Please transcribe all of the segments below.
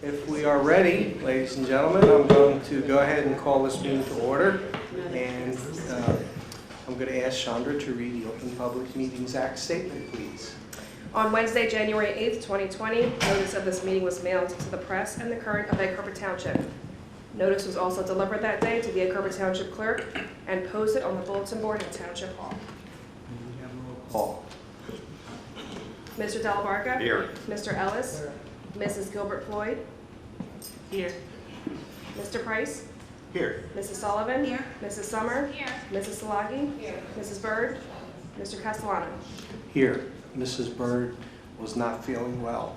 If we are ready, ladies and gentlemen, I'm going to go ahead and call this meeting to order. And I'm going to ask Chandra to read the Open Public Meetings Act statement, please. On Wednesday, January 8th, 2020, notice of this meeting was mailed to the press and the Current of Egg Harbor Township. Notice was also delivered that day to the Egg Harbor Township clerk and posted on the bulletin board at Township Hall. Call. Mr. Delabarca? Here. Mr. Ellis? Mrs. Gilbert Floyd? Here. Mr. Price? Here. Mrs. Sullivan? Here. Mrs. Summer? Here. Mrs. Salagi? Here. Mrs. Byrd? Mr. Castellano? Here, Mrs. Byrd was not feeling well,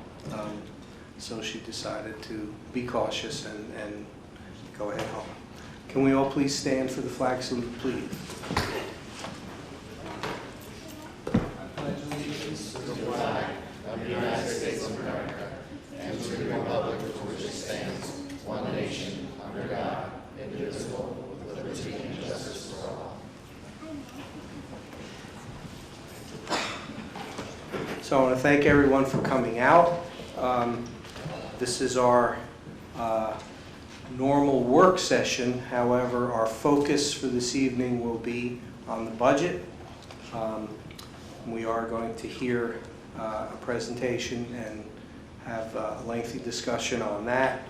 so she decided to be cautious and go ahead home. Can we all please stand for the flag salute, please? So I want to thank everyone for coming out. This is our normal work session. However, our focus for this evening will be on the budget. We are going to hear a presentation and have a lengthy discussion on that.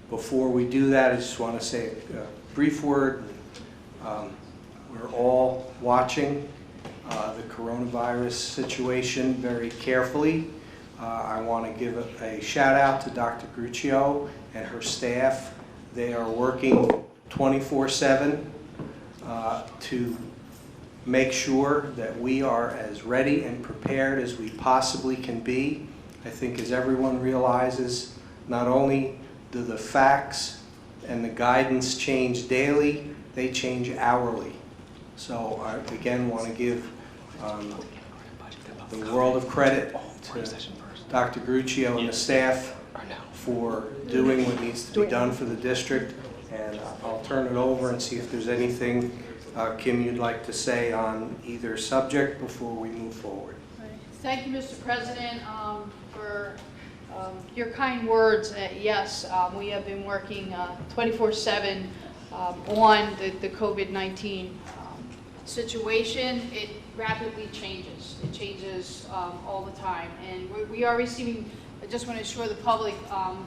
Before we do that, I just want to say a brief word. We're all watching the coronavirus situation very carefully. I want to give a shout out to Dr. Gruccio and her staff. They are working 24/7 to make sure that we are as ready and prepared as we possibly can be. I think as everyone realizes, not only do the facts and the guidance change daily, they change hourly. So I again want to give the world of credit to Dr. Gruccio and the staff for doing what needs to be done for the district. And I'll turn it over and see if there's anything, Kim, you'd like to say on either subject before we move forward. Thank you, Mr. President, for your kind words. Yes, we have been working 24/7 on the COVID-19 situation. It rapidly changes. It changes all the time. And we are receiving, I just want to assure the public,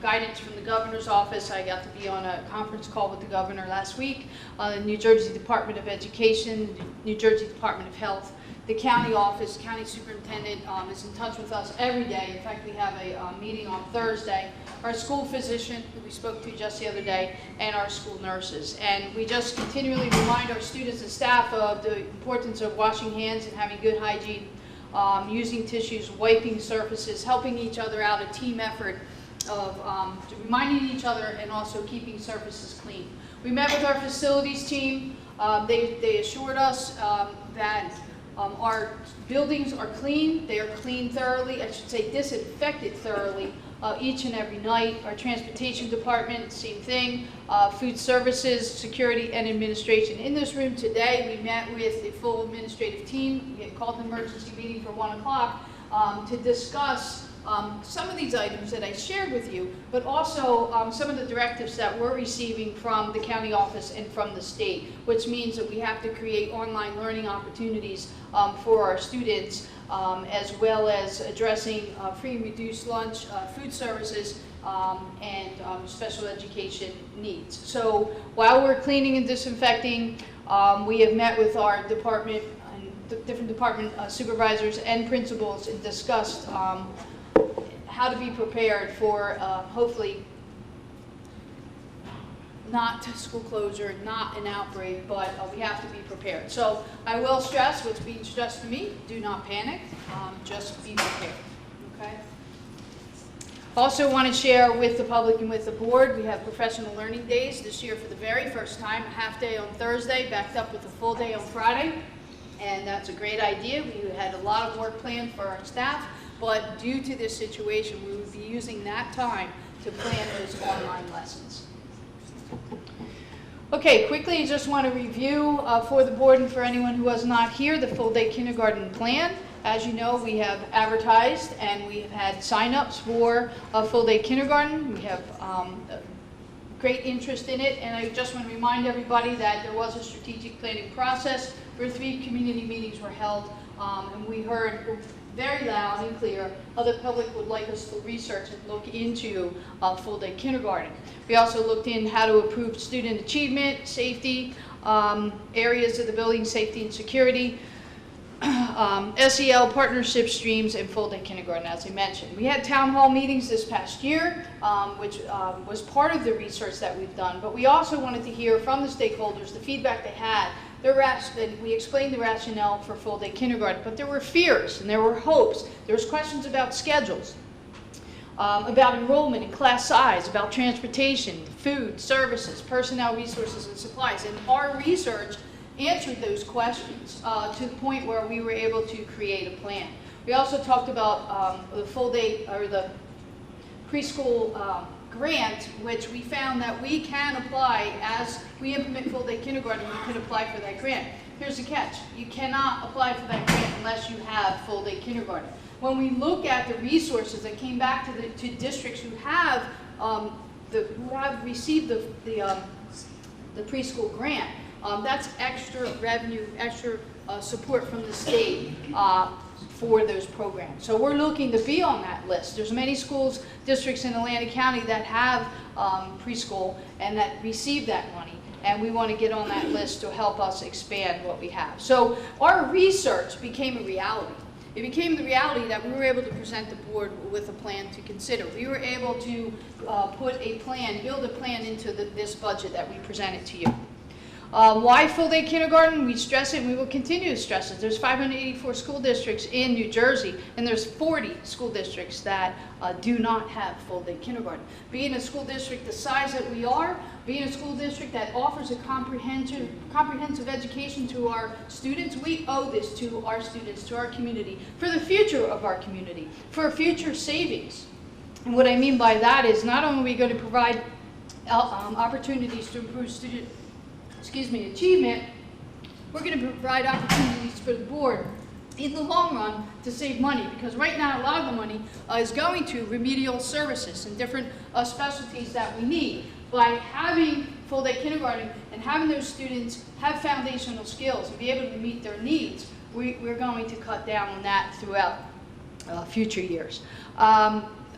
guidance from the governor's office. I got to be on a conference call with the governor last week. The New Jersey Department of Education, New Jersey Department of Health, the county office, county superintendent is in touch with us every day. In fact, we have a meeting on Thursday. Our school physician, who we spoke to just the other day, and our school nurses. And we just continually remind our students and staff of the importance of washing hands and having good hygiene, using tissues, wiping surfaces, helping each other out, a team effort of reminding each other and also keeping surfaces clean. We met with our facilities team. They assured us that our buildings are clean. They are cleaned thoroughly, I should say disinfected thoroughly each and every night. Our transportation department, same thing. Food services, security, and administration. In this room today, we met with the full administrative team. We had called an emergency meeting for 1 o'clock to discuss some of these items that I shared with you, but also some of the directives that we're receiving from the county office and from the state, which means that we have to create online learning opportunities for our students, as well as addressing free and reduced lunch, food services, and special education needs. So while we're cleaning and disinfecting, we have met with our department and different department supervisors and principals and discussed how to be prepared for hopefully not school closure, not an outbreak, but we have to be prepared. So I will stress what's being stressed to me: do not panic, just be prepared. Okay. Also want to share with the public and with the board, we have professional learning days this year for the very first time. A half day on Thursday, backed up with a full day on Friday, and that's a great idea. We had a lot of work planned for our staff. But due to this situation, we will be using that time to plan those online lessons. Okay, quickly, I just want to review for the board and for anyone who was not here, the full day kindergarten plan. As you know, we have advertised and we have had sign-ups for full-day kindergarten. We have great interest in it, and I just want to remind everybody that there was a strategic planning process where 3 community meetings were held, and we heard very loud and clear how the public would like us to research and look into full-day kindergarten. We also looked in how to improve student achievement, safety, areas of the building, safety and security, SEL partnership streams, and full-day kindergarten, as I mentioned. We had town hall meetings this past year, which was part of the research that we've done, but we also wanted to hear from the stakeholders the feedback they had. And we explained the rationale for full-day kindergarten, but there were fears and there were hopes. There was questions about schedules, about enrollment and class size, about transportation, food, services, personnel, resources, and supplies. And our research answered those questions to the point where we were able to create a plan. We also talked about the full-day or the preschool grant, which we found that we can apply as we implement full-day kindergarten. We can apply for that grant. Here's the catch: you cannot apply for that grant unless you have full-day kindergarten. When we look at the resources that came back to districts who have received the preschool grant, that's extra revenue, extra support from the state for those programs. So we're looking to be on that list. There's many schools, districts in Atlantic County that have preschool and that receive that money, and we want to get on that list to help us expand what we have. So our research became a reality. It became the reality that we were able to present the board with a plan to consider. We were able to put a plan, build a plan into this budget that we presented to you. Why full-day kindergarten? We stress it and we will continue to stress it. There's 584 school districts in New Jersey, and there's 40 school districts that do not have full-day kindergarten. Being a school district the size that we are, being a school district that offers a comprehensive education to our students, we owe this to our students, to our community, for the future of our community, for future savings. And what I mean by that is not only are we going to provide opportunities to improve student achievement, we're going to provide opportunities for the board in the long run to save money, because right now a lot of the money is going to remedial services and different specialties that we need. By having full-day kindergarten and having those students have foundational skills and be able to meet their needs, we're going to cut down on that throughout future years.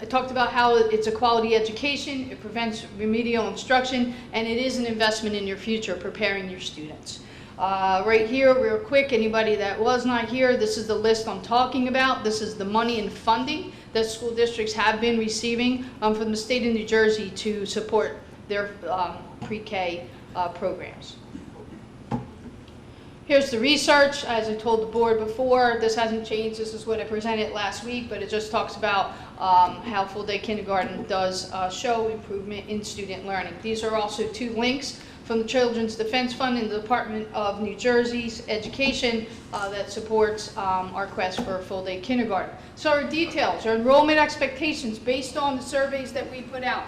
I talked about how it's a quality education, it prevents remedial instruction, and it is an investment in your future, preparing your students. Right here, real quick, anybody that was not here, this is the list I'm talking about. This is the money and funding that school districts have been receiving from the state of New Jersey to support their pre-K programs. Here's the research. As I told the board before, this hasn't changed. This is what I presented last week, but it just talks about how full-day kindergarten does show improvement in student learning. These are also 2 links from the Children's Defense Fund and the Department of New Jersey's Education that supports our quest for full-day kindergarten. So our details, our enrollment expectations based on the surveys that we put out.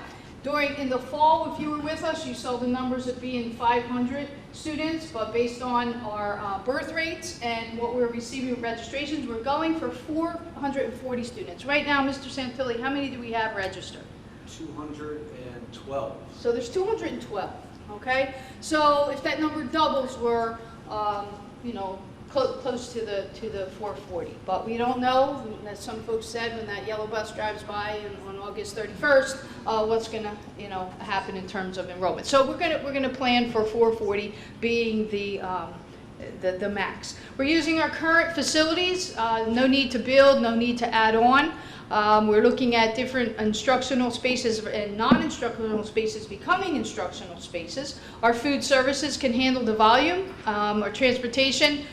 In the fall, if you were with us, you saw the numbers of being 500 students, but based on our birth rates and what we're receiving with registrations, we're going for 440 students. Right now, Mr. Santilli, how many do we have registered? 212. So there's 212, okay? So if that number doubles, we're, close to the 440. But we don't know, as some folks said, when that yellow bus drives by on August 31st, what's going to happen in terms of enrollment. So we're going to plan for 440 being the max. We're using our current facilities. No need to build, no need to add on. We're looking at different instructional spaces and non-instructional spaces becoming instructional spaces. Our food services can handle the volume. Our transportation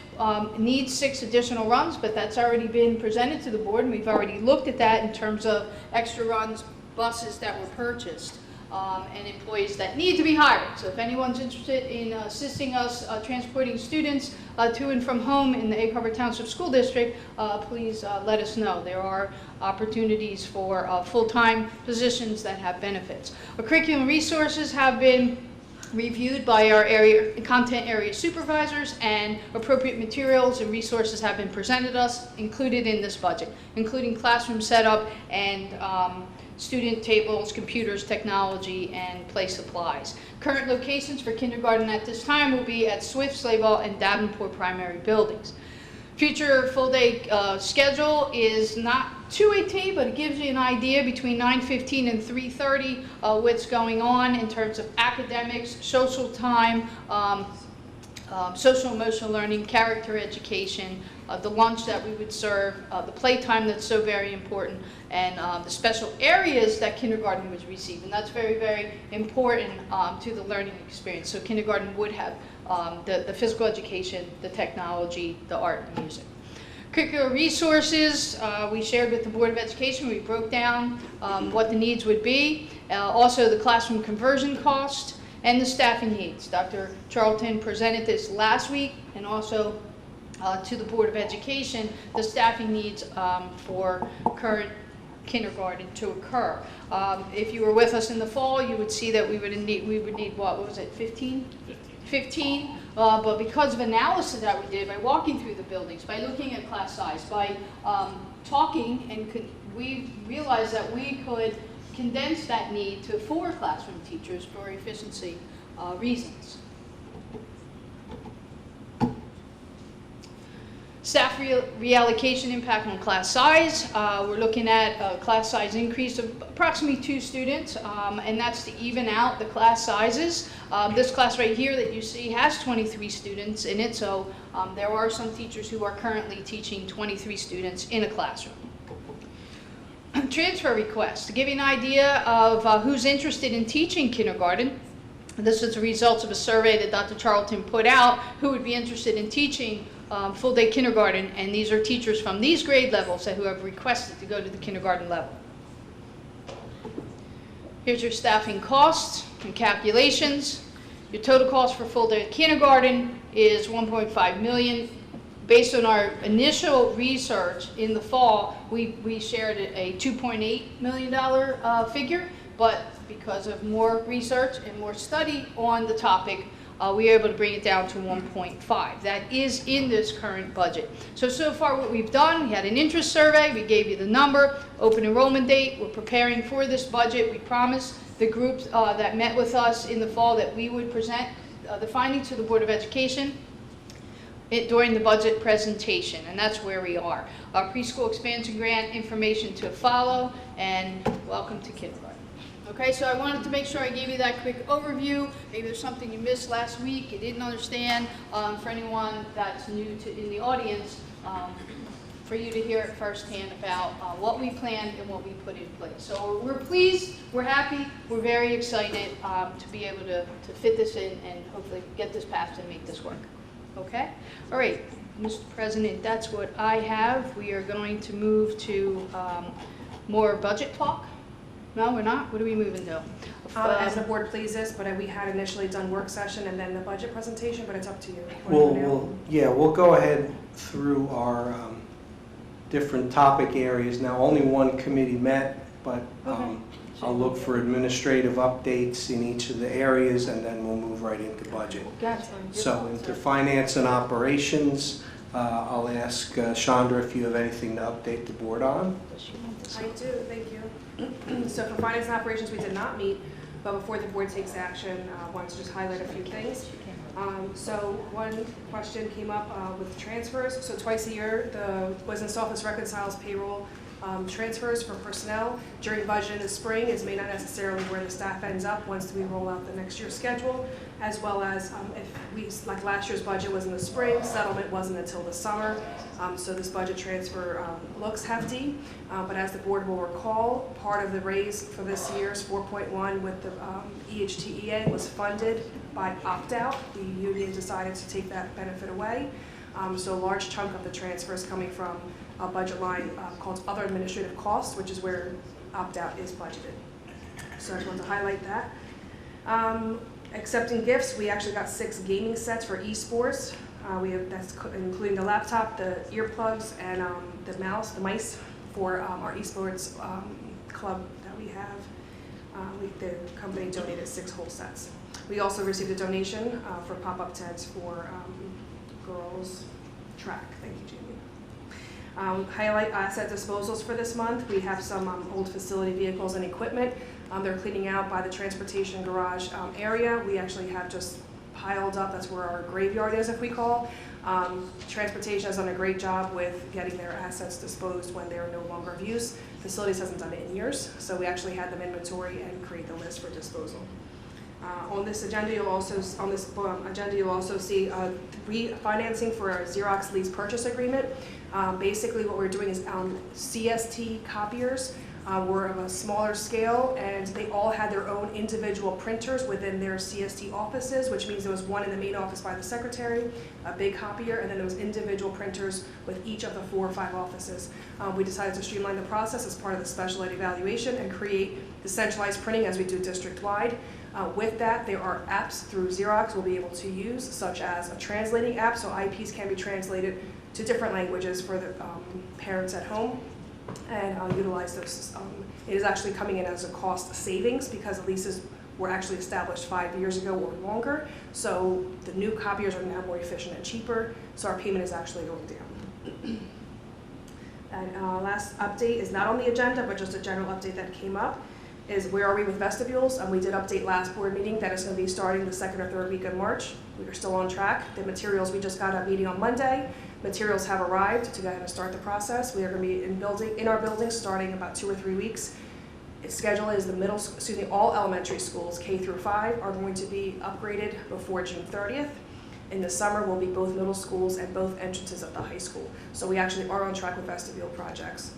needs 6 additional runs, but that's already been presented to the board, and we've already looked at that in terms of extra runs, buses that were purchased, and employees that need to be hired. So if anyone's interested in assisting us transporting students to and from home in the Egg Harbor Township School District, please let us know. There are opportunities for full-time positions that have benefits. Our curriculum resources have been reviewed by our area content area supervisors, and appropriate materials and resources have been presented us, included in this budget, including classroom setup and student tables, computers, technology, and play supplies. Current locations for kindergarten at this time will be at Swift, Slayball, and Davenport primary buildings. Future full-day schedule is not to a T, but it gives you an idea between 9:15 and 3:30 what's going on in terms of academics, social time, social emotional learning, character education, the lunch that we would serve, the playtime that's so very important, and the special areas that kindergarten would receive. And that's very, very important to the learning experience. So kindergarten would have the physical education, the technology, the art, and music. Curricular resources, we shared with the Board of Education. We broke down what the needs would be, also the classroom conversion cost, and the staffing needs. Dr. Charlton presented this last week, and also to the Board of Education, the staffing needs for current kindergarten to occur. If you were with us in the fall, you would see that we would need what was it, 15? 15, but because of analysis that we did by walking through the buildings, by looking at class size, by talking, and we realized that we could condense that need to 4 classroom teachers for efficiency reasons. Staff reallocation impact on class size. We're looking at a class size increase of approximately 2 students, and that's to even out the class sizes. This class right here that you see has 23 students in it, so there are some teachers who are currently teaching 23 students in a classroom. Transfer requests. To give you an idea of who's interested in teaching kindergarten, this is the results of a survey that Dr. Charlton put out, who would be interested in teaching full-day kindergarten, and these are teachers from these grade levels who have requested to go to the kindergarten level. Here's your staffing costs and calculations. Your total cost for full-day kindergarten is $1.5 million. Based on our initial research in the fall, we shared a $2.8 million figure, but because of more research and more study on the topic, we were able to bring it down to 1.5. That is in this current budget. So far what we've done, we had an interest survey, we gave you the number, open enrollment date, we're preparing for this budget. We promised the groups that met with us in the fall that we would present the findings to the Board of Education during the budget presentation, and that's where we are. Our preschool expansion grant information to follow, and welcome to kindergarten. Okay, so I wanted to make sure I gave you that quick overview. Maybe there's something you missed last week, you didn't understand. For anyone that's new in the audience, for you to hear it firsthand about what we planned and what we put in place. So we're pleased, we're happy, we're very excited to be able to fit this in and hopefully get this passed and make this work. Okay? All right, Mr. President, that's what I have. We are going to move to more budget talk. No, we're not? What are we moving to? As the board pleases, but we had initially done work session and then the budget presentation, but it's up to you. What do you do? We'll go ahead through our different topic areas. Now, only one committee met, but I'll look for administrative updates in each of the areas, and then we'll move right into budget. Gotcha. So into finance and operations, I'll ask Chandra if you have anything to update the board on. I do, thank you. So for finance and operations, we did not meet, but before the board takes action, I wanted to just highlight a few things. So one question came up with transfers. So twice a year, the business office reconciles payroll transfers for personnel. During budget in the spring is may not necessarily where the staff ends up once we roll out the next year's schedule, as well as if we, like last year's budget was in the spring, settlement wasn't until the summer. So this budget transfer looks hefty, but as the board will recall, part of the raise for this year's 4.1 with the EHTEA was funded by opt-out. The union decided to take that benefit away. So a large chunk of the transfer is coming from a budget line called other administrative costs, which is where opt-out is budgeted. So I just wanted to highlight that. Accepting gifts, we actually got 6 gaming sets for esports. That's including the laptop, the earplugs, and the mice for our esports club that we have. The company donated 6 whole sets. We also received a donation for pop-up tents for girls track. Thank you, Jamie. Highlight asset disposals for this month. We have some old facility vehicles and equipment. They're cleaning out by the transportation garage area. We actually have just piled up. That's where our graveyard is, if we call. Transportation has done a great job with getting their assets disposed when they are no longer of use. Facilities hasn't done it in years, so we actually had them inventory and create the list for disposal. On this agenda, you'll also see refinancing for our Xerox lease purchase agreement. Basically, what we're doing is CST copiers were of a smaller scale, and they all had their own individual printers within their CST offices, which means there was one in the main office by the secretary, a big copier, and then there was individual printers with each of the 4 or 5 offices. We decided to streamline the process as part of the special ed evaluation and create the centralized printing as we do district-wide. With that, there are apps through Xerox we'll be able to use, such as a translating app, so IEPs can be translated to different languages for the parents at home, and utilize those. It is actually coming in as a cost savings because the leases were actually established 5 years ago or longer, so the new copiers are now more efficient and cheaper, so our payment is actually going down. And last update is not on the agenda, but just a general update that came up, is where are we with vestibules? We did update last board meeting that is going to be starting the 2nd or 3rd week of March. We are still on track. The materials, we just got a meeting on Monday. Materials have arrived to go ahead and start the process. We are going to be in our building starting about 2 or 3 weeks. Its schedule is all elementary schools, K through 5, are going to be upgraded before June 30th. In the summer will be both middle schools and both entrances of the high school. So we actually are on track with vestibule projects,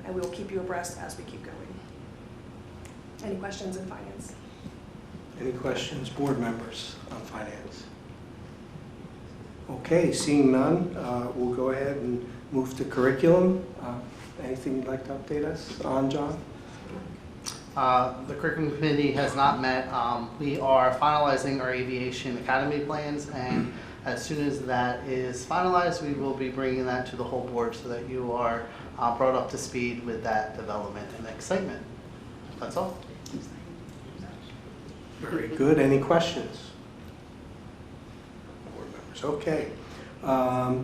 and we will keep you abreast as we keep going. Any questions in finance? Any questions, board members, on finance? Okay, seeing none, we'll go ahead and move to curriculum. Anything you'd like to update us on, John? The curriculum committee has not met. We are finalizing our aviation academy plans, and as soon as that is finalized, we will be bringing that to the whole board so that you are brought up to speed with that development and excitement. That's all. Very good. Any questions? Board members, okay.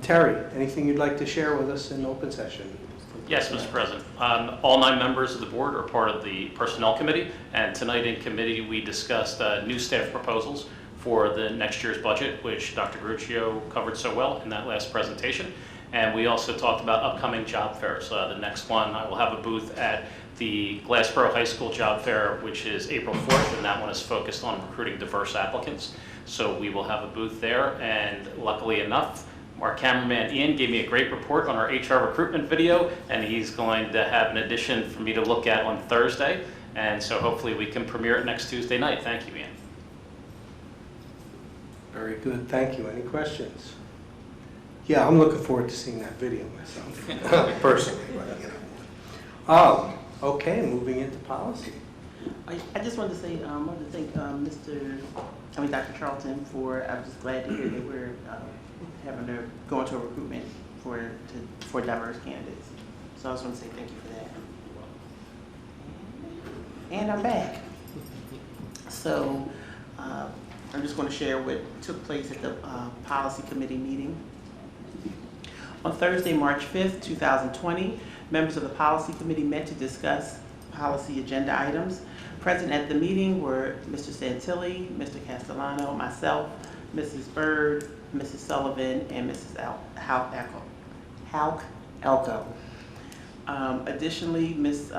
Terry, anything you'd like to share with us in open session? Yes, Mr. President. All 9 members of the board are part of the Personnel Committee, and tonight in committee we discussed new staff proposals for the next year's budget, which Dr. Gruccio covered so well in that last presentation. And we also talked about upcoming job fairs. The next one, I will have a booth at the Glassboro High School Job Fair, which is April 4th, and that one is focused on recruiting diverse applicants. So we will have a booth there, and luckily enough, our cameraman Ian gave me a great report on our HR recruitment video, and he's going to have an addition for me to look at on Thursday, and so hopefully we can premiere it next Tuesday night. Thank you, Ian. Very good, thank you. Any questions? Yeah, I'm looking forward to seeing that video myself, personally. Okay, moving into policy. I just wanted to say, I wanted to thank Dr. Charlton for, I'm just glad to hear that we're having to go into a recruitment for diverse candidates. So I just want to say thank you for that. And I'm back. So I'm just going to share what took place at the policy committee meeting. On Thursday, March 5th, 2020, members of the policy committee met to discuss policy agenda items. Present at the meeting were Mr. Santilli, Mr. Castellano, myself, Mrs. Bird, Mrs. Sullivan, and Mrs. Halk Elko. Additionally, Ms.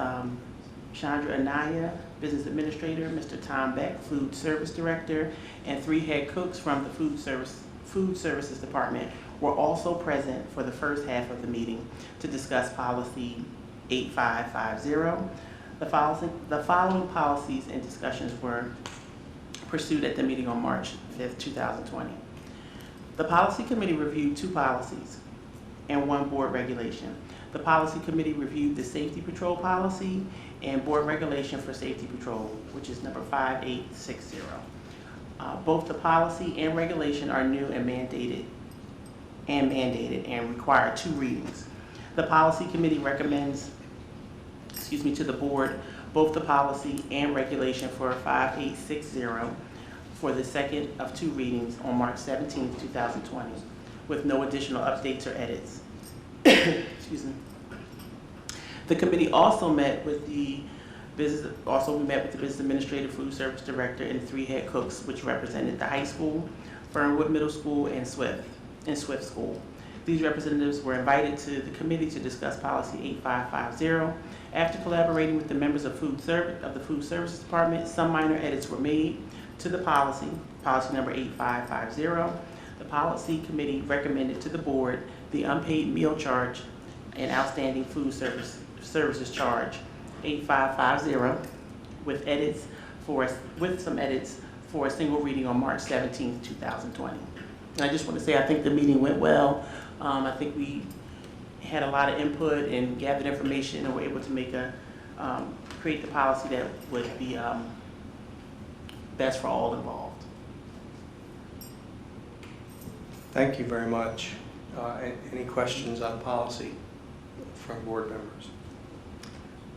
Chandra Anaya, Business Administrator, Mr. Tom Beck, Food Service Director, and 3 head cooks from the Food Services Department were also present for the first half of the meeting to discuss policy 8550. The following policies and discussions were pursued at the meeting on March 5th, 2020. The policy committee reviewed 2 policies and 1 board regulation. The policy committee reviewed the safety patrol policy and board regulation for safety patrol, which is number 5860. Both the policy and regulation are new and mandated and require 2 readings. The policy committee recommends, to the board, both the policy and regulation for 5860 for the second of 2 readings on March 17, 2020, with no additional updates or edits. Excuse me. The committee also met with the business administrator, food service director, and 3 head cooks, which represented the high school, Fernwood Middle School, and Swift School. These representatives were invited to the committee to discuss policy 8550. After collaborating with the members of the food services department, some minor edits were made to the policy number 8550. The policy committee recommended to the board the unpaid meal charge and outstanding food services charge 8550 with some edits for a single reading on March 17, 2020. And I just want to say I think the meeting went well. I think we had a lot of input and gathered information and were able to make create the policy that would be best for all involved. Thank you very much. Any questions on policy from board members?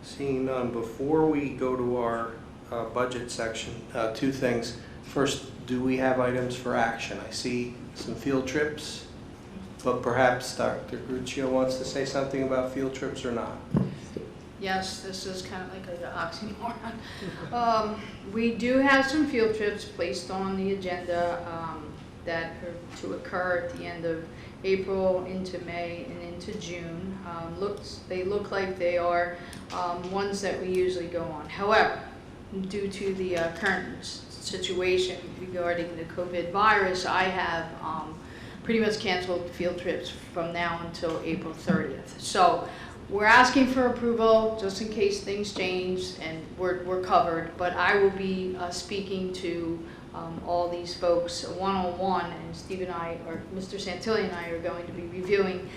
Seeing none, before we go to our budget section, 2 things. First, do we have items for action? I see some field trips, but perhaps Dr. Gruccio wants to say something about field trips or not. Yes, this is kind of like an oxymoron. We do have some field trips placed on the agenda that are to occur at the end of April into May and into June. They look like they are ones that we usually go on. However, due to the current situation regarding the COVID virus, I have pretty much canceled field trips from now until April 30th. So we're asking for approval just in case things change and we're covered, but I will be speaking to all these folks one-on-one, and Steve and I, or Mr. Santilli and I, are going to be reviewing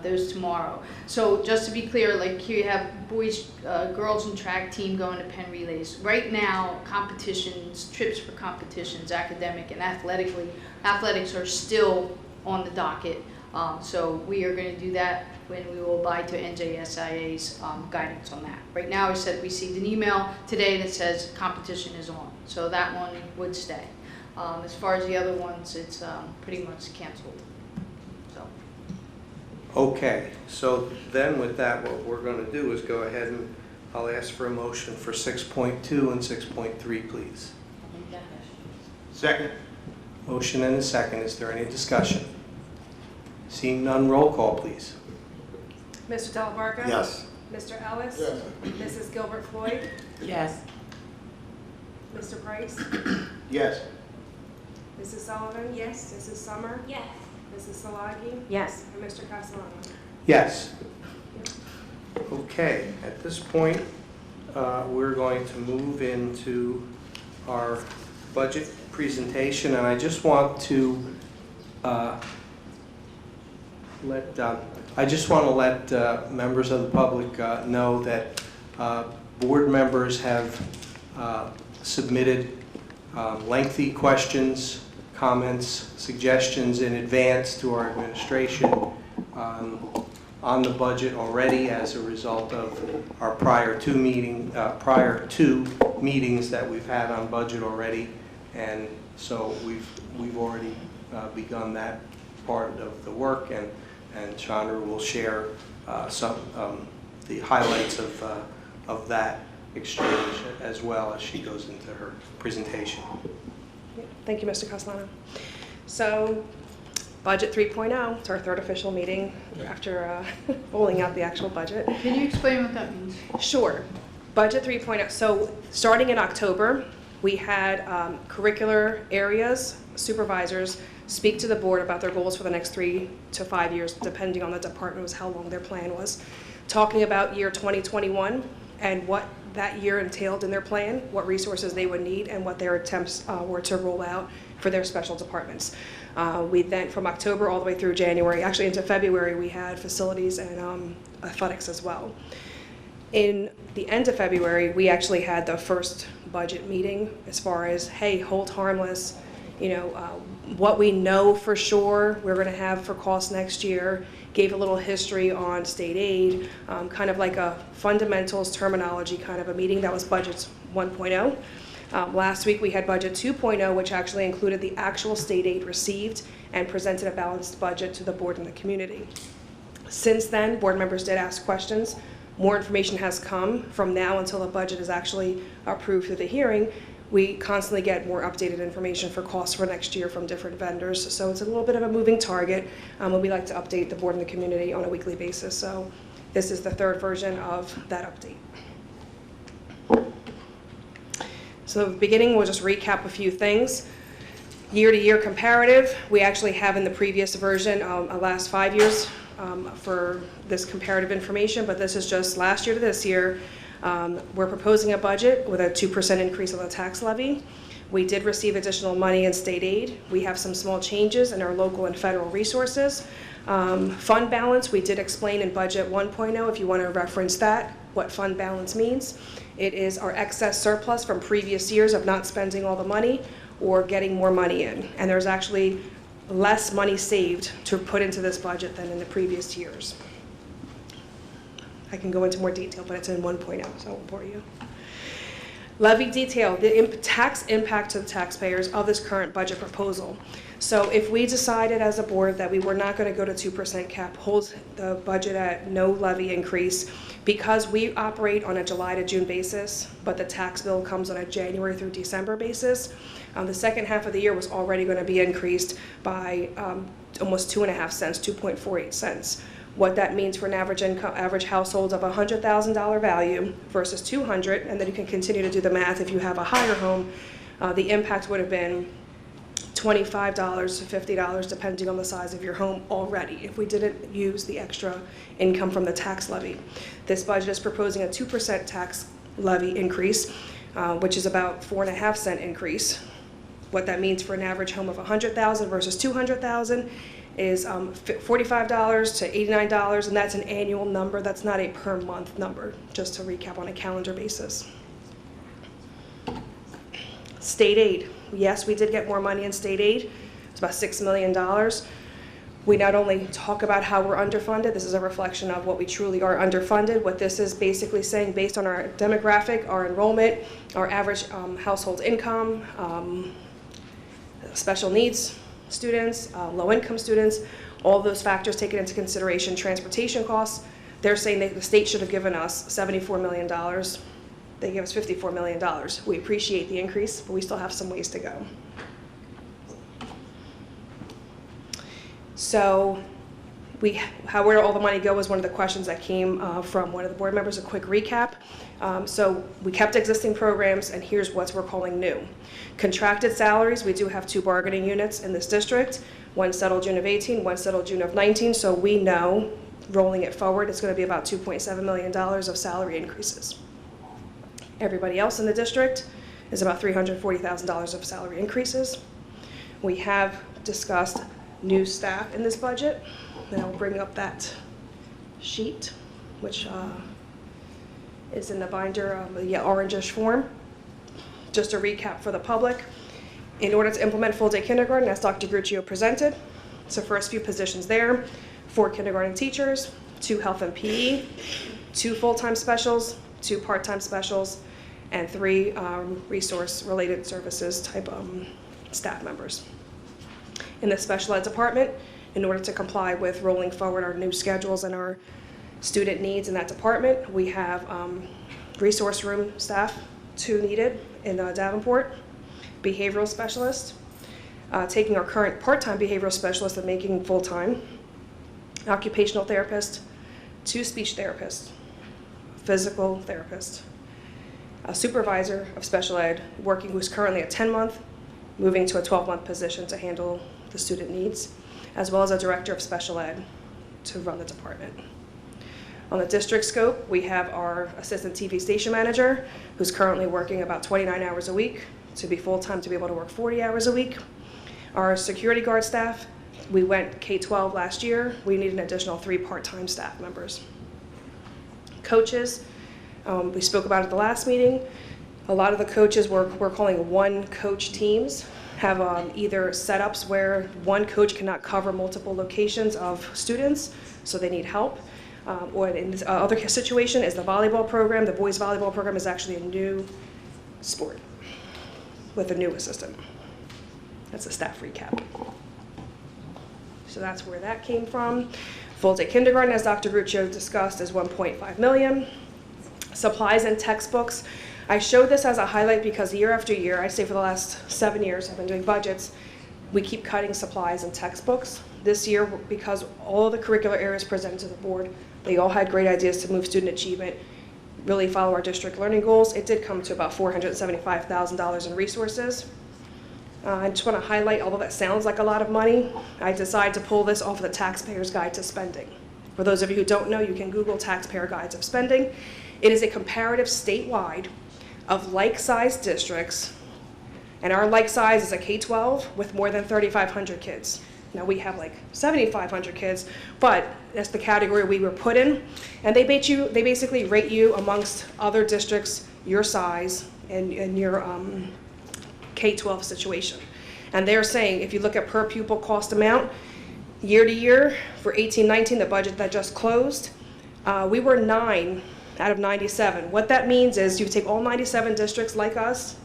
those tomorrow. So just to be clear, like here you have boys, girls and track team going to Penn Relays. Right now, competitions, trips for competitions, academic and athletics are still on the docket. So we are going to do that when we will abide to NJSIA's guidance on that. Right now, we received an email today that says competition is on, so that one would stay. As far as the other ones, it's pretty much canceled. So. Okay, so then with that, what we're going to do is go ahead and I'll ask for a motion for 6.2 and 6.3, please. Second. Motion and a second. Is there any discussion? Seeing none, roll call, please. Mr. Delabarka? Yes. Mr. Ellis? Yes. Mrs. Gilbert Floyd? Yes. Mr. Price? Yes. Mrs. Sullivan? Yes. Mrs. Summer? Yes. Mrs. Salagi? Yes. And Mr. Castellano? Yes. Okay, at this point, we're going to move into our budget presentation, and I just want to let members of the public know that board members have submitted lengthy questions, comments, suggestions in advance to our administration on the budget already as a result of our prior two meetings that we've had on budget already, and so we've already begun that part of the work, and Chandra will share some the highlights of that exchange as well as she goes into her presentation. Thank you, Mr. Castellano. So, Budget 3.0, it's our 3rd official meeting after rolling out the actual budget. Can you explain what that means? Sure. Budget 3.0. So, starting in October, we had curricular areas, supervisors, speak to the board about their goals for the next 3 to 5 years, depending on the department, was how long their plan was. Talking about year 2021 and what that year entailed in their plan, what resources they would need, and what their attempts were to roll out for their special departments. We then, from October all the way through January, actually into February, we had facilities and athletics as well. In the end of February, we actually had the first budget meeting as far as, hey, hold harmless, you know, what we know for sure we're going to have for costs next year, gave a little history on state aid, kind of like a fundamentals terminology kind of a meeting. That was budgets 1.0. Last week, we had Budget 2.0, which actually included the actual state aid received and presented a balanced budget to the board and the community. Since then, board members did ask questions. More information has come from now until the budget is actually approved through the hearing. We constantly get more updated information for costs for next year from different vendors. So it's a little bit of a moving target, and we like to update the board and the community on a weekly basis. So this is the third version of that update. So at the beginning, we'll just recap a few things. Year-to-year comparative, we actually have in the previous version last 5 years for this comparative information, but this is just last year to this year. We're proposing a budget with a 2% increase on the tax levy. We did receive additional money in state aid. We have some small changes in our local and federal resources. Fund balance, we did explain in Budget 1.0, if you want to reference that, what fund balance means. It is our excess surplus from previous years of not spending all the money or getting more money in. And there's actually less money saved to put into this budget than in the previous years. I can go into more detail, but it's in 1.0, so I won't bore you. Levy detail, the tax impact to the taxpayers of this current budget proposal. So if we decided as a board that we were not going to go to 2% cap, hold the budget at no levy increase, because we operate on a July to June basis, but the tax bill comes on a January through December basis, the second half of the year was already going to be increased by almost 2.5 cents, 2.48 cents. What that means for an average household of $100,000 value versus 200, and then you can continue to do the math if you have a higher home, the impact would have been $25 to $50 depending on the size of your home already if we didn't use the extra income from the tax levy. This budget is proposing a 2% tax levy increase, which is about 4.5 cent increase. What that means for an average home of $100,000 versus $200,000 is $45 to $89, and that's an annual number. That's not a per month number, just to recap on a calendar basis. State aid. Yes, we did get more money in state aid. It's about $6 million. We not only talk about how we're underfunded, this is a reflection of what we truly are underfunded. What this is basically saying, based on our demographic, our enrollment, our average household income, special needs students, low-income students, all those factors taken into consideration, transportation costs, they're saying that the state should have given us $74 million. They gave us $54 million. We appreciate the increase, but we still have some ways to go. So where all the money go was one of the questions that came from one of the board members. A quick recap. So we kept existing programs, and here's what we're calling new. Contracted salaries, we do have 2 bargaining units in this district. One settled June of 18, one settled June of 19, so we know, rolling it forward, it's going to be about $2.7 million of salary increases. Everybody else in the district is about $340,000 of salary increases. We have discussed new staff in this budget, and I'll bring up that sheet, which is in the binder, the orangish form. Just a recap for the public. In order to implement full-day kindergarten, as Dr. Gruccio presented, it's the first few positions there: 4 kindergarten teachers, 2 health and PE, 2 full-time specials, 2 part-time specials, and 3 resource-related services type staff members. In the special ed department, in order to comply with rolling forward our new schedules and our student needs in that department, we have resource room staff, 2 needed in Davenport, behavioral specialist, taking our current part-time behavioral specialist and making full-time, occupational therapist, 2 speech therapists, physical therapist, a supervisor of special ed working who's currently a 10-month, moving to a 12-month position to handle the student needs, as well as a director of special ed to run the department. On the district scope, we have our assistant TV station manager, who's currently working about 29 hours a week to be full-time to be able to work 40 hours a week. Our security guard staff, we went K-12 last year. We need an additional 3 part-time staff members. Coaches, we spoke about at the last meeting. A lot of the coaches we're calling one-coach teams have either setups where one coach cannot cover multiple locations of students, so they need help. Or in this other situation is the volleyball program. The boys volleyball program is actually a new sport. with a new assistant. That's a staff recap. So that's where that came from. Full-day kindergarten, as Dr. Gruccio discussed, is 1.5 million. Supplies and textbooks. I showed this as a highlight because year after year, I'd say for the last 7 years, I've been doing budgets, we keep cutting supplies and textbooks. This year, because all the curricular areas presented to the board, they all had great ideas to move student achievement, really follow our district learning goals. It did come to about $475,000 in resources. I just want to highlight, although that sounds like a lot of money, I decided to pull this off of the Taxpayer's Guide to Spending. For those of you who don't know, you can Google Taxpayer Guides of Spending. It is a comparative statewide of like-sized districts, and our like size is a K-12 with more than 3,500 kids. Now we have like 7,500 kids, but that's the category we were put in, and they basically rate you amongst other districts your size and your K-12 situation. And they're saying if you look at per pupil cost amount, year to year for 18-19, the budget that just closed, we were 9 out of 97. What that means is you take all 97 districts like us,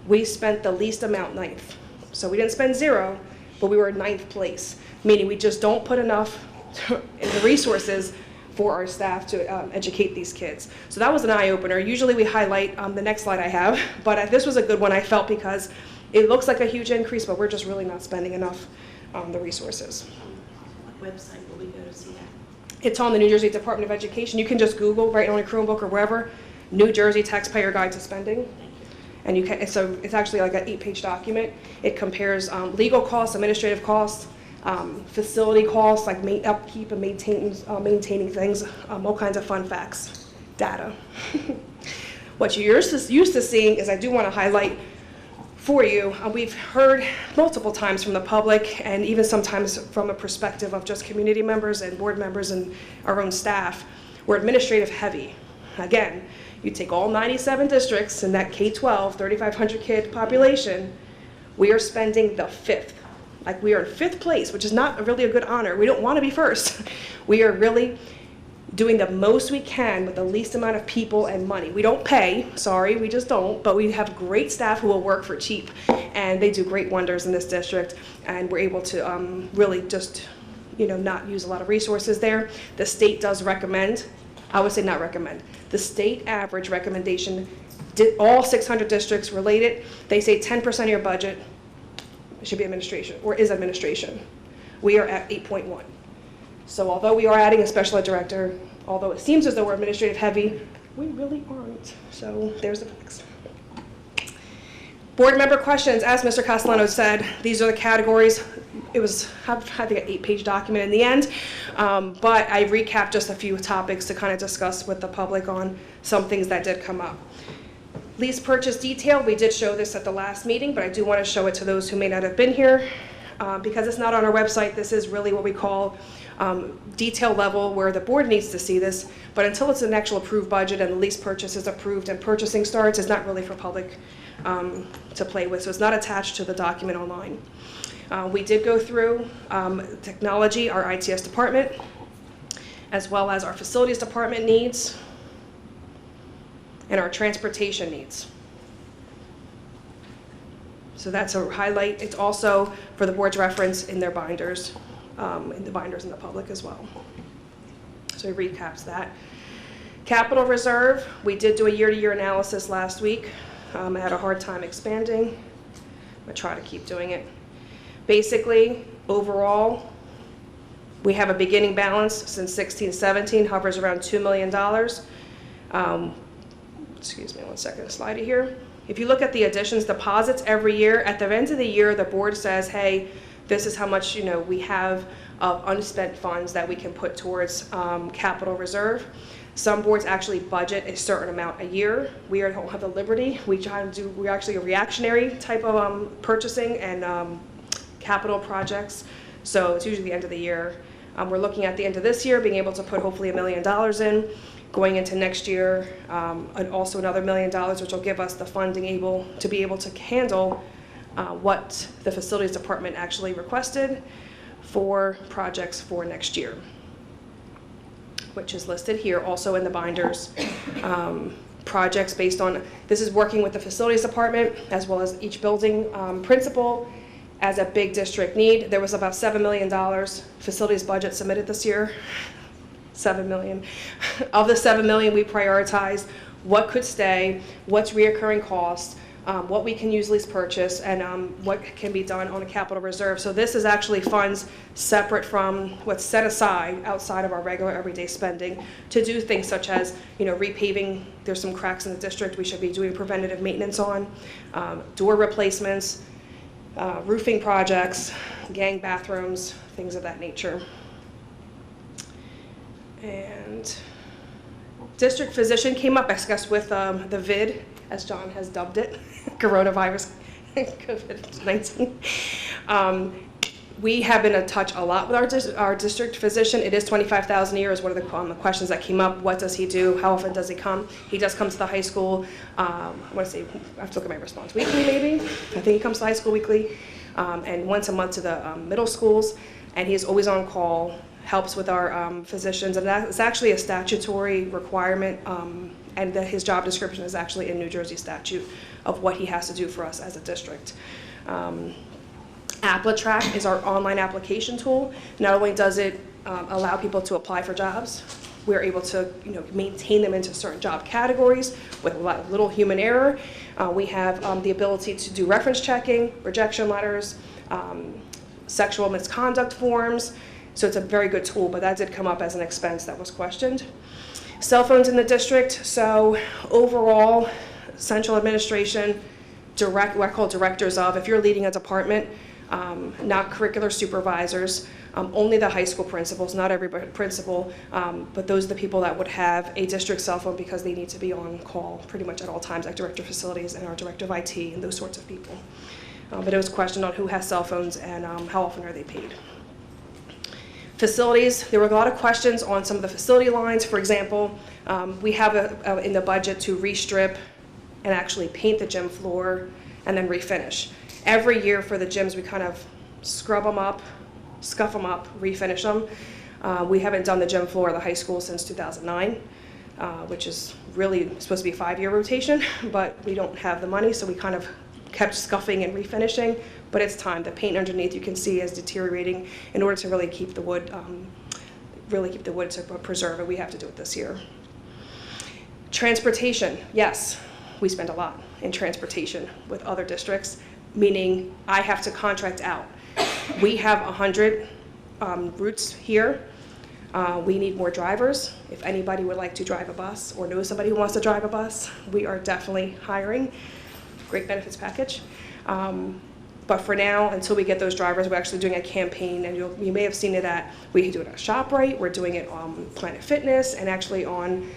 we spent the least amount 9th. So we didn't spend 0, but we were 9th place, meaning we just don't put enough in the resources for our staff to educate these kids. So that was an eye-opener. Usually we highlight the next slide I have, but this was a good one I felt because it looks like a huge increase, but we're just really not spending enough on the resources. What website will we go to see that? It's on the New Jersey Department of Education. You can just Google, right on a Chromebook or wherever, New Jersey Taxpayer Guide to Spending. And you can, so it's actually like an 8-page document. It compares legal costs, administrative costs, facility costs, like upkeep and maintaining things, all kinds of fun facts, data. What you're used to seeing is, I do want to highlight for you, we've heard multiple times from the public and even sometimes from a perspective of just community members and board members and our own staff, we're administrative heavy. Again, you take all 97 districts in that K-12, 3,500 kid population, we are spending the 5th. Like we are in 5th place, which is not really a good honor. We don't want to be first. We are really doing the most we can with the least amount of people and money. We don't pay, sorry, we just don't, but we have great staff who will work for cheap, and they do great wonders in this district, and we're able to really just, not use a lot of resources there. The state does recommend, I would say not recommend, the state average recommendation, all 600 districts related, they say 10% of your budget should be administration, or is administration. We are at 8.1. So although we are adding a special ed director, although it seems as though we're administrative heavy, we really aren't. So there's the facts. Board member questions, as Mr. Castellano said, these are the categories. It was, I think, an 8-page document in the end, but I recapped just a few topics to kind of discuss with the public on some things that did come up. Lease purchase detail, we did show this at the last meeting, but I do want to show it to those who may not have been here. Because it's not on our website, this is really what we call detail level where the board needs to see this, but until it's an actual approved budget and the lease purchase is approved and purchasing starts, it's not really for public to play with, so it's not attached to the document online. We did go through technology, our ITS department, as well as our facilities department needs and our transportation needs. So that's a highlight. It's also for the board's reference in their binders, in the binders in the public as well. So it recaps that. Capital reserve, we did do a year-to-year analysis last week. I had a hard time expanding. I'm gonna try to keep doing it. Basically, overall, we have a beginning balance since 16-17, hovers around $2 million. Excuse me one second, slide it here. If you look at the additions, deposits every year, at the end of the year, the board says, hey, this is how much we have of unspent funds that we can put towards capital reserve. Some boards actually budget a certain amount a year. We don't have the liberty. We're actually a reactionary type of purchasing and capital projects. So it's usually the end of the year. We're looking at the end of this year, being able to put hopefully $1 million in. Going into next year, and also another $1 million, which will give us the funding to be able to handle what the facilities department actually requested for projects for next year, which is listed here also in the binders. projects based on, this is working with the facilities department as well as each building principal as a big district need. There was about $7 million facilities budget submitted this year. 7 million. Of the 7 million, we prioritized what could stay, what's reoccurring costs, what we can use lease purchase, and what can be done on a capital reserve. So this is actually funds separate from what's set aside outside of our regular everyday spending to do things such as, repaving. There's some cracks in the district we should be doing preventative maintenance on, door replacements, roofing projects, gang bathrooms, things of that nature. And district physician came up, I guess, with the VID, as John has dubbed it, coronavirus, COVID-19. We have been in touch a lot with our district physician. It is $25,000 a year is one of the questions that came up. What does he do? How often does he come? He does come to the high school. I want to say, I have to look at my response, weekly maybe? I think he comes to the high school weekly, and once a month to the middle schools, and he is always on call, helps with our physicians, and that is actually a statutory requirement, and his job description is actually in New Jersey statute of what he has to do for us as a district. AppliTrack is our online application tool. Not only does it allow people to apply for jobs, we're able to maintain them into certain job categories with little human error. We have the ability to do reference checking, rejection letters, sexual misconduct forms. So it's a very good tool, but that did come up as an expense that was questioned. Cell phones in the district. So overall, central administration, what I call directors of, if you're leading a department, not curricular supervisors, only the high school principals, not every principal, but those are the people that would have a district cell phone because they need to be on call pretty much at all times, like director of facilities and our director of IT and those sorts of people. But it was questioned on who has cell phones and how often are they paid. Facilities, there were a lot of questions on some of the facility lines. For example, we have in the budget to restrip and actually paint the gym floor and then refinish. Every year for the gyms, we kind of scrub them up, scuff them up, refinish them. We haven't done the gym floor of the high school since 2009, which is really supposed to be a 5-year rotation, but we don't have the money, so we kind of kept scuffing and refinishing, but it's time. The paint underneath you can see is deteriorating. In order to really keep the wood, to preserve it, we have to do it this year. Transportation, yes, we spend a lot in transportation with other districts, meaning I have to contract out. We have 100 routes here. We need more drivers. If anybody would like to drive a bus or knows somebody who wants to drive a bus, we are definitely hiring. Great benefits package. But for now, until we get those drivers, we're actually doing a campaign, and you may have seen it at, we do it at ShopRite, we're doing it on Planet Fitness, and actually on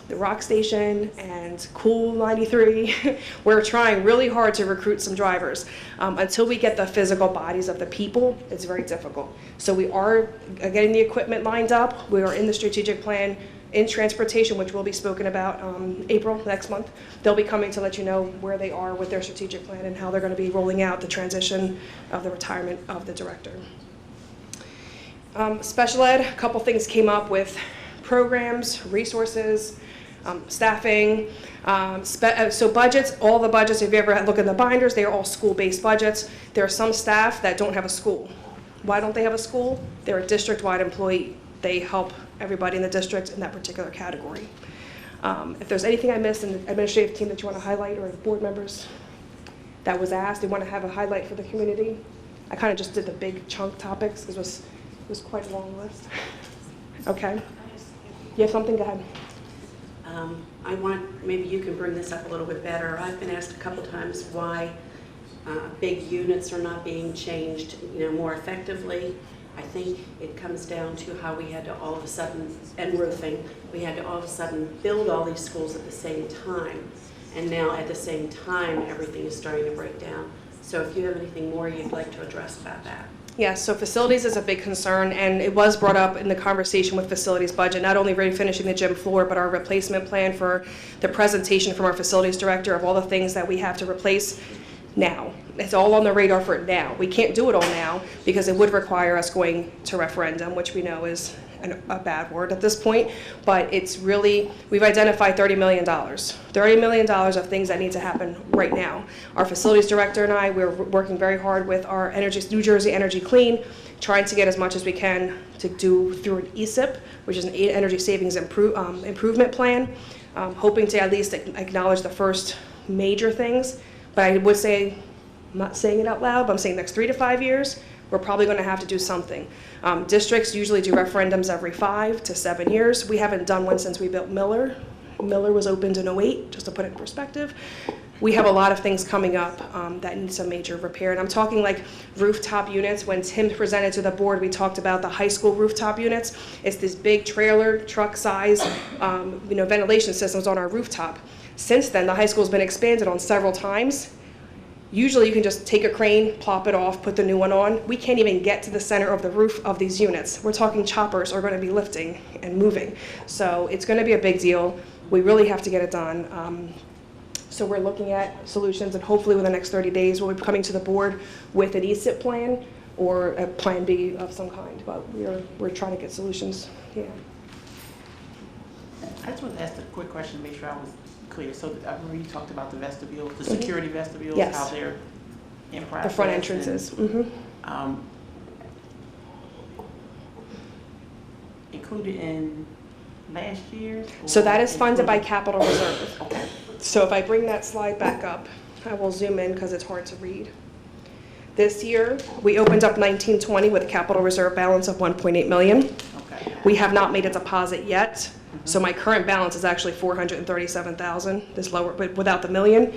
the Rock Station and Cool 93. We're trying really hard to recruit some drivers. Until we get the physical bodies of the people, it's very difficult. So we are getting the equipment lined up. We are in the strategic plan in transportation, which will be spoken about April next month. They'll be coming to let you know where they are with their strategic plan and how they're going to be rolling out the transition of the retirement of the director. Special ed, a couple things came up with programs, resources, staffing. So budgets, all the budgets, if you ever look in the binders, they are all school-based budgets. There are some staff that don't have a school. Why don't they have a school? They're a district-wide employee. They help everybody in the district in that particular category. If there's anything I missed in the administrative team that you want to highlight, or board members that was asked, they want to have a highlight for the community. I kind of just did the big chunk topics because it was quite a long list. Okay. You have something? Go ahead. Maybe you can bring this up a little bit better. I've been asked a couple times why big units are not being changed, more effectively. I think it comes down to how we had to all of a sudden, and roofing, we had to all of a sudden build all these schools at the same time. And now at the same time, everything is starting to break down. So if you have anything more you'd like to address about that. Yes, so facilities is a big concern, and it was brought up in the conversation with facilities budget, not only refinishing the gym floor, but our replacement plan for the presentation from our facilities director of all the things that we have to replace now. it's all on the radar for it now. We can't do it all now because it would require us going to referendum, which we know is a bad word at this point, but it's really, we've identified $30 million. $30 million of things that need to happen right now. Our facilities director and I, we're working very hard with our New Jersey Energy Clean, trying to get as much as we can to do through an ESIP, which is an energy savings improvement plan, hoping to at least acknowledge the first major things. But I would say, I'm not saying it out loud, but I'm saying next 3 to 5 years, we're probably going to have to do something. Districts usually do referendums every 5 to 7 years. We haven't done one since we built Miller. Miller was opened in '08, just to put it in perspective. We have a lot of things coming up that need some major repair. And I'm talking like rooftop units. When Tim presented to the board, we talked about the high school rooftop units. It's this big trailer truck size, ventilation systems on our rooftop. Since then, the high school's been expanded on several times. Usually you can just take a crane, plop it off, put the new one on. We can't even get to the center of the roof of these units. We're talking choppers are going to be lifting and moving. So it's going to be a big deal. We really have to get it done. So we're looking at solutions, and hopefully within the next 30 days we'll be coming to the board with an ESIP plan or a plan B of some kind. But we're trying to get solutions. Yeah. I just want to ask a quick question to make sure I was clear. So I remember you talked about the vestibules, the security vestibules, Yes. how they're in process. The front entrances. Included in last year's? So that is or funded by included- capital reserve. Okay. So if I bring that slide back up, I will zoom in because it's hard to read. This year, we opened up 1920 with a capital reserve balance of 1.8 million. Okay. We have not made a deposit yet, so my current balance is actually 437,000, this lower, but without the million.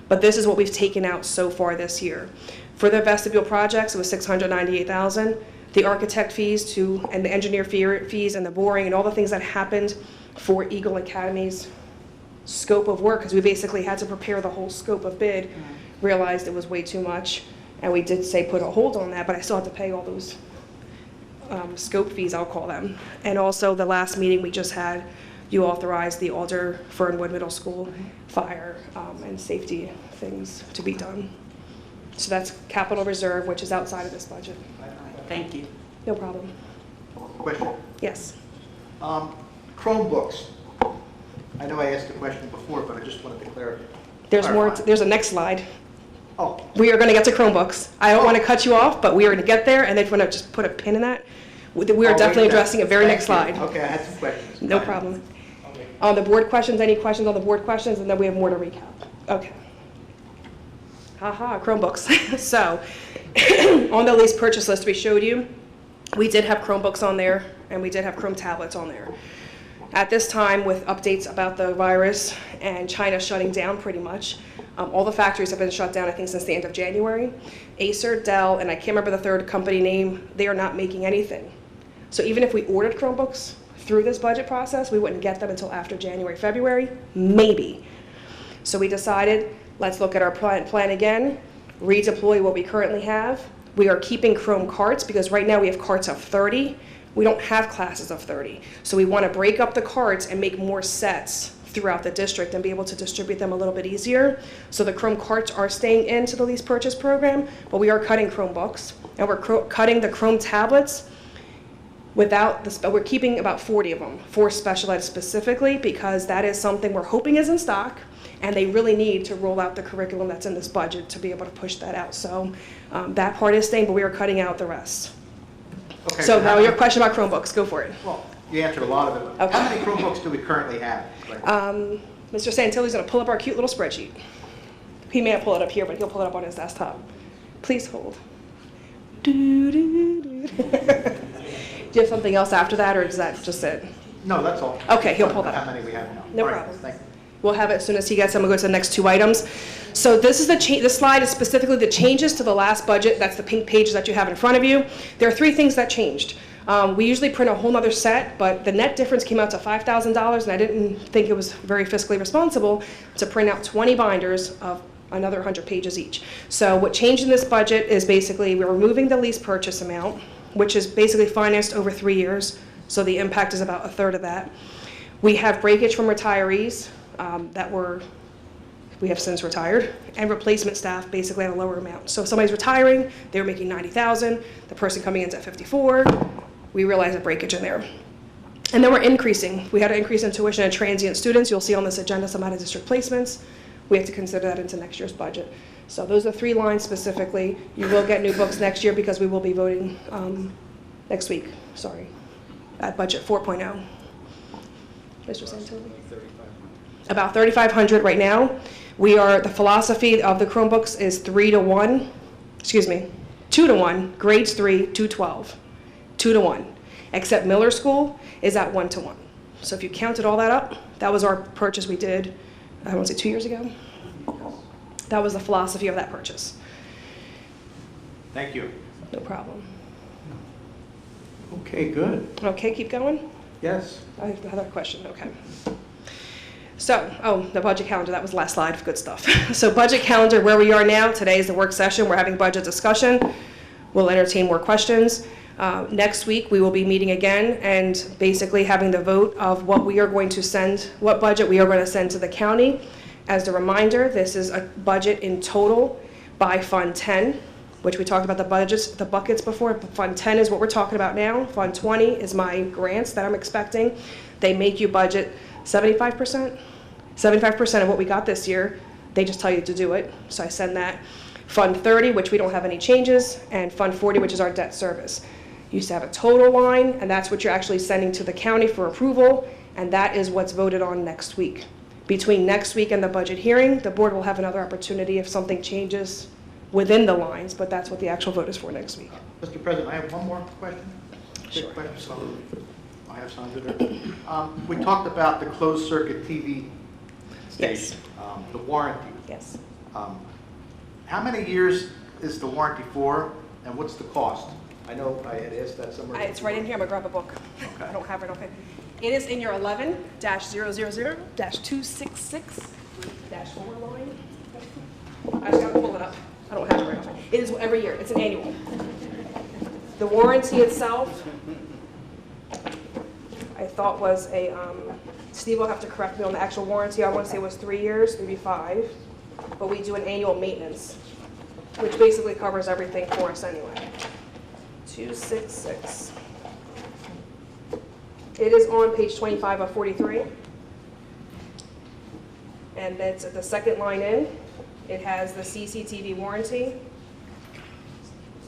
But this is what we've taken out so far this year. For the vestibule projects, it was 698,000. The architect fees and the engineer fees and the boring and all the things that happened for Eagle Academy's scope of work, because we basically had to prepare the whole scope of bid, realized it was way too much, and we did say put a hold on that, but I still have to pay all those scope fees, I'll call them. And also the last meeting we just had, you authorized the Alder Fernwood Middle School fire and safety things to be done. So that's capital reserve, which is outside of this budget. Thank you. No problem. Question. Yes. Chromebooks. I know I asked the question before, but I just wanted to clarify. There's more. There's a next slide. Oh, We are going to get to Chromebooks. I don't want to cut you off, but we are going to get there, and if you want to just put a pin in that, we are definitely addressing it very next slide. Okay, I had some questions. No problem. On the board questions, any questions on the board questions, and then we have more to recap. Okay. Haha, Chromebooks. So, on the lease purchase list we showed you, we did have Chromebooks on there, and we did have Chrome tablets on there. At this time, with updates about the virus and China shutting down pretty much, all the factories have been shut down, I think, since the end of January. Acer, Dell, and I can't remember the third company name, they are not making anything. So even if we ordered Chromebooks through this budget process, we wouldn't get them until after January, February, maybe. So we decided, let's look at our plan again, redeploy what we currently have. We are keeping Chrome carts because right now we have carts of 30. We don't have classes of 30. So we want to break up the carts and make more sets throughout the district and be able to distribute them a little bit easier. So the Chrome carts are staying into the lease purchase program, but we are cutting Chromebooks, and we're cutting the Chrome tablets without the, we're keeping about 40 of them for special ed specifically, because that is something we're hoping is in stock, and they really need to roll out the curriculum that's in this budget to be able to push that out. So that part is staying, but we are cutting out the rest. Okay, So now how your many- question about Chromebooks, go for it. Well, you answered a lot of it. Okay. How many Chromebooks do we currently have? Mr. Santilli's going to pull up our cute little spreadsheet. He may not pull it up here, but he'll pull it up on his desktop. Please hold. Do, do, do. Do you have something else after that, or is that just it? No, that's all. Okay, he'll pull that How up. many we have now. No All right, problem. thank you. We'll have it as soon as he gets them. We'll go to the next two items. So this is this slide is specifically the changes to the last budget. That's the pink page that you have in front of you. There are three things that changed. We usually print a whole nother set, but the net difference came out to $5,000, and I didn't think it was very fiscally responsible to print out 20 binders of another 100 pages each. So what changed in this budget is basically we're removing the lease purchase amount, which is basically financed over 3 years, so the impact is about a third of that. We have breakage from retirees that were we have since retired, and replacement staff basically at a lower amount. So if somebody's retiring, they were making 90,000, the person coming in's at 54, we realize a breakage in there. And then we're increasing. We had an increase in tuition and transient students. You'll see on this agenda some out-of-district placements. We have to consider that into next year's budget. So those are 3 lines specifically. You will get new books next year because we will be voting next week, at budget 4.0. Mr. Santoni? About 3,500 right now. The philosophy of the Chromebooks is 2 to 1, grades 3 to 12, 2 to 1. Except Miller School is at 1 to 1. So if you counted all that up, that was our purchase we did, I want to say 2 years ago. That was the philosophy of that purchase. Thank you. No problem. Okay, good. Okay, keep going. Yes. I have another question, okay. So, the budget calendar, that was the last slide, good stuff. So budget calendar, where we are now, today is the work session, we're having budget discussion. We'll entertain more questions. Next week, we will be meeting again and basically having the vote of what we are going to send, what budget we are going to send to the county. As a reminder, this is a budget in total by Fund 10, which we talked about the buckets before. Fund 10 is what we're talking about now. Fund 20 is my grants that I'm expecting. They make you budget 75%. 75% of what we got this year, they just tell you to do it. So I send that. Fund 30, which we don't have any changes, and Fund 40, which is our debt service. You used to have a total line, and that's what you're actually sending to the county for approval, and that is what's voted on next week. Between next week and the budget hearing, the board will have another opportunity if something changes within the lines, but that's what the actual vote is for next week. Mr. President, I have one more question. Sure. Quick question. I have Sandra there. We talked about the closed circuit TV Yes. station, the warranty. Yes. How many years is the warranty for, and what's the cost? I know I had asked that somewhere. It's right in here. I'm going to grab a book. I don't have it open. It is in your 11-000-266-4 line. I just got to pull it up. I don't have it right off. It is every year. It's an annual. The warranty itself, I thought was a, Steve will have to correct me on the actual warranty. I want to say it was 3 years, maybe 5. But we do an annual maintenance, which basically covers everything for us anyway. 266. It is on page 25 of 43. And that's at the second line in. It has the CCTV warranty.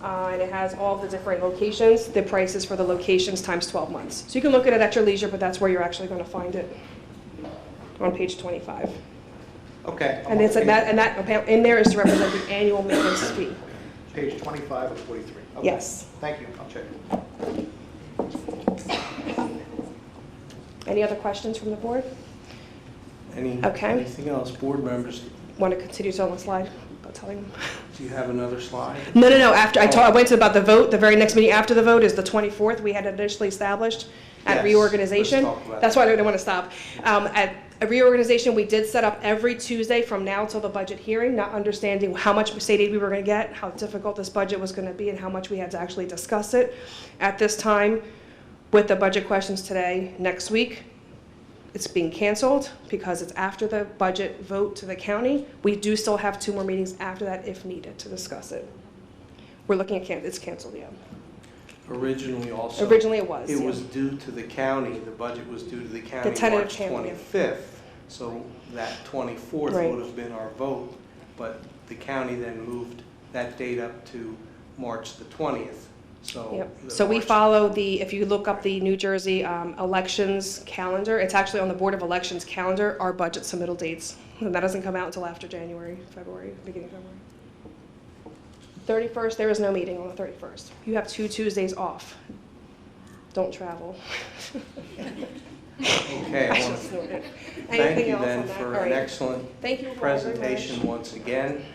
And it has all the different locations, the prices for the locations times 12 months. So you can look at it at your leisure, but that's where you're actually going to find it, on page 25. Okay. And it's that in there is to represent the annual maintenance fee. Page 25 of 43. Okay. Yes. Thank you. I'll check. Any other questions from the board? Okay. Anything else, board members? Want to continue to on the slide? About telling them. Do you have another slide? No. After I went to about the vote. The very next meeting after the vote is the 24th. We had initially established at Yes, reorganization. let's talk about That's why I didn't want to stop. At a reorganization, we did set up every Tuesday from now till the budget hearing, not understanding how much state aid we were going to get, how difficult this budget was going to be, and how much we had to actually discuss it. At this time, with the budget questions today, next week, it's being canceled because it's after the budget vote to the county. We do still have 2 more meetings after that if needed to discuss it. We're looking at it's canceled, yeah. Originally also. Originally it was, It yeah. was due to the county, the budget was due to the county tentative March county, yeah. 25th. So that 24th Right. would have been our vote, but the county then moved that date up to March the 20th. So. Yep. the So we March- follow if you look up the New Jersey elections calendar, it's actually on the Board of Elections calendar, our budget submittal dates. And that doesn't come out until after February, beginning of February. 31st, there is no meeting on the 31st. You have 2 Tuesdays off. Don't travel. Okay, I want to thank Anything you else then on that? for All an right. excellent Thank you all very much. presentation once again,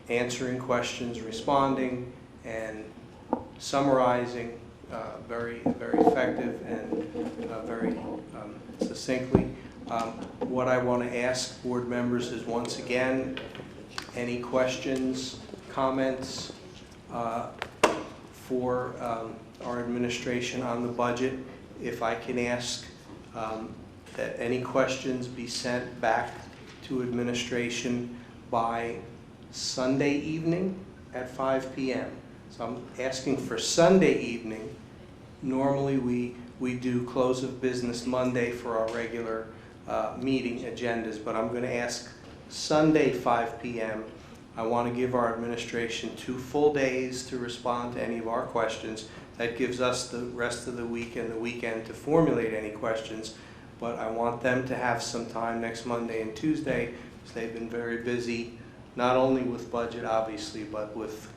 answering questions, responding, and summarizing very, very effective and very succinctly. What I want to ask board members is, once again, any questions, comments for our administration on the budget. If I can ask that any questions be sent back to administration by Sunday evening at 5 p.m. So I'm asking for Sunday evening. Normally, we do close of business Monday for our regular meeting agendas, but I'm going to ask Sunday 5 p.m. I want to give our administration 2 full days to respond to any of our questions. That gives us the rest of the week and the weekend to formulate any questions, but I want them to have some time next Monday and Tuesday, because they've been very busy, not only with budget, obviously, but with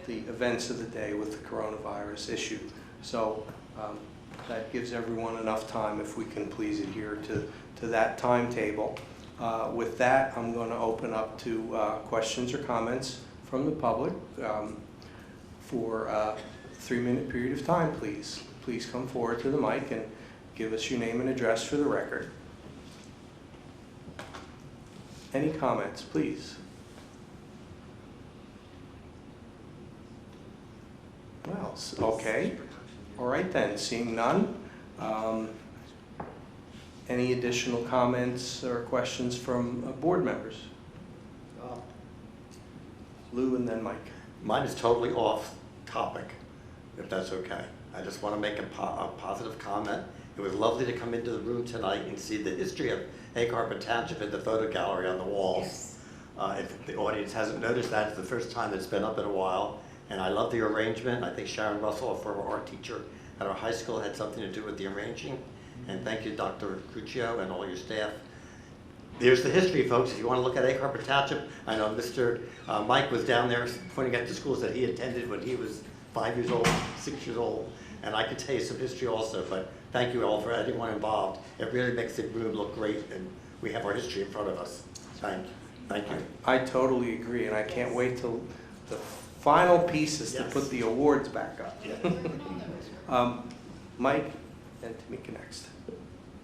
the events of the day with the coronavirus issue. So that gives everyone enough time if we can please adhere to that timetable. With that, I'm going to open up to questions or comments from the public for a 3-minute period of time, please. Please come forward to the mic and give us your name and address for the record. Any comments, please? Well, okay. All right then, seeing none. Any additional comments or questions from board members? Lou and then Mike. Mine is totally off topic, if that's okay. I just want to make a positive comment. It was lovely to come into the room tonight and see the history of Egg Harbor Township in the photo gallery on the walls. If the audience hasn't noticed that, it's the first time it's been up in a while. And I love the arrangement. I think Sharon Russell, a former art teacher at our high school, had something to do with the arranging. And thank you, Dr. Cruccio, and all your staff. There's the history, folks. If you want to look at Egg Harbor Township, I know Mr. Mike was down there pointing at the schools that he attended when he was 5 years old, 6 years old. And I could tell you some history also, but thank you all for anyone involved. It really makes the room look great, and we have our history in front of us. Thank you. I totally agree, and I can't wait till the final piece is to put the awards back up. Yeah. Mike and Tamika next.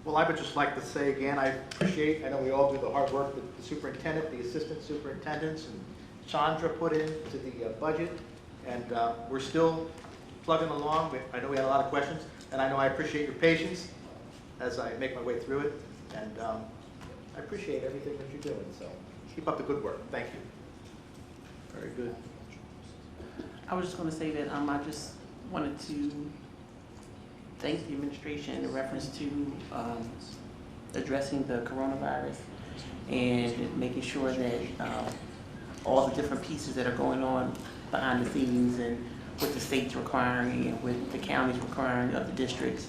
Well, I would just like to say again, I know we all do the hard work that the superintendent, the assistant superintendents, and Chandra put into the budget, and we're still plugging along. I know we had a lot of questions, and I know I appreciate your patience as I make my way through it, and I appreciate everything that you're doing, so keep up the good work. Thank you. Very good. I was just going to say that I just wanted to thank the administration in reference to addressing the coronavirus and making sure that all the different pieces that are going on behind the scenes and with the states requiring and with the counties requiring of the districts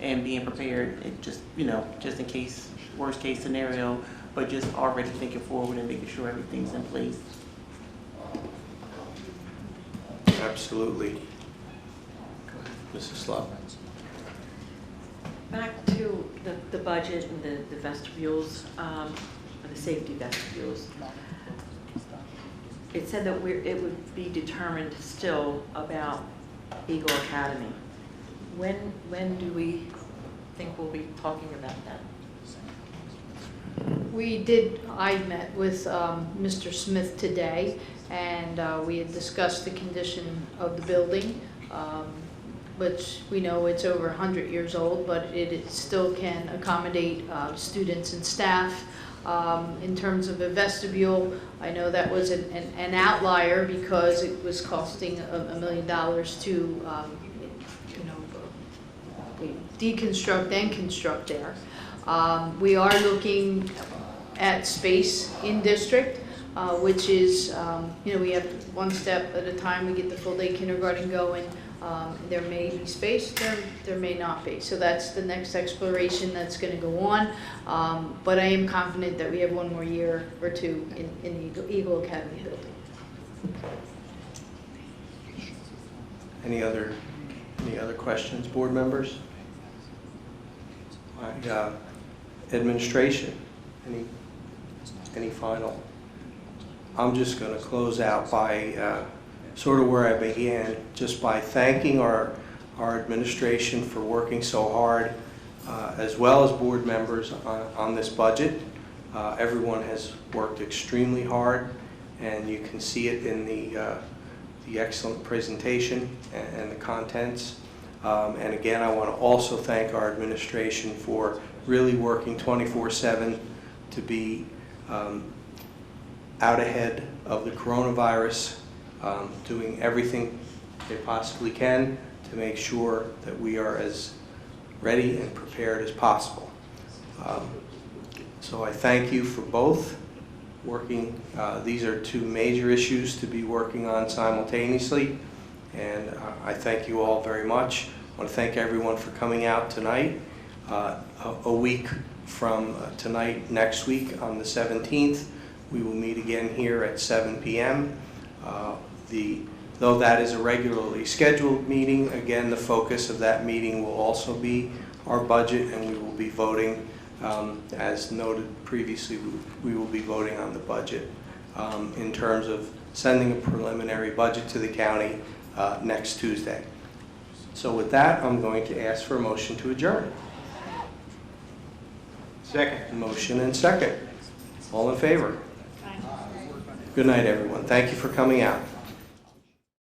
and being prepared, just in case, worst case scenario, but just already thinking forward and making sure everything's in place. Absolutely. Mrs. Slaughter. Back to the budget and the vestibules, the safety vestibules. It said that it would be determined still about Eagle Academy. When do we think we'll be talking about that? I met with Mr. Smith today, and we had discussed the condition of the building, which we know it's over 100 years old, but it still can accommodate students and staff. In terms of a vestibule, I know that was an outlier because it was costing $1 million to deconstruct and construct there. We are looking at space in district, which is, we have one step at a time. We get the full day kindergarten going. There may be space, there may not be. So that's the next exploration that's going to go on. But I am confident that we have one more year or two in the Eagle Academy building. Any other questions, board members? Administration, any final? I'm just going to close out by sort of where I began, just by thanking our administration for working so hard, as well as board members on this budget. Everyone has worked extremely hard, and you can see it in the excellent presentation and the contents. And again, I want to also thank our administration for really working 24/7 to be out ahead of the coronavirus, doing everything they possibly can to make sure that we are as ready and prepared as possible. So I thank you for both working. These are two major issues to be working on simultaneously, and I thank you all very much. I want to thank everyone for coming out tonight. A week from tonight, next week on the 17th, we will meet again here at 7 p.m. Though that is a regularly scheduled meeting, again, the focus of that meeting will also be our budget, and we will be voting, as noted previously, we will be voting on the budget in terms of sending a preliminary budget to the county next Tuesday. So with that, I'm going to ask for a motion to adjourn. Second. Motion and second. All in favor? Good night, everyone. Thank you for coming out.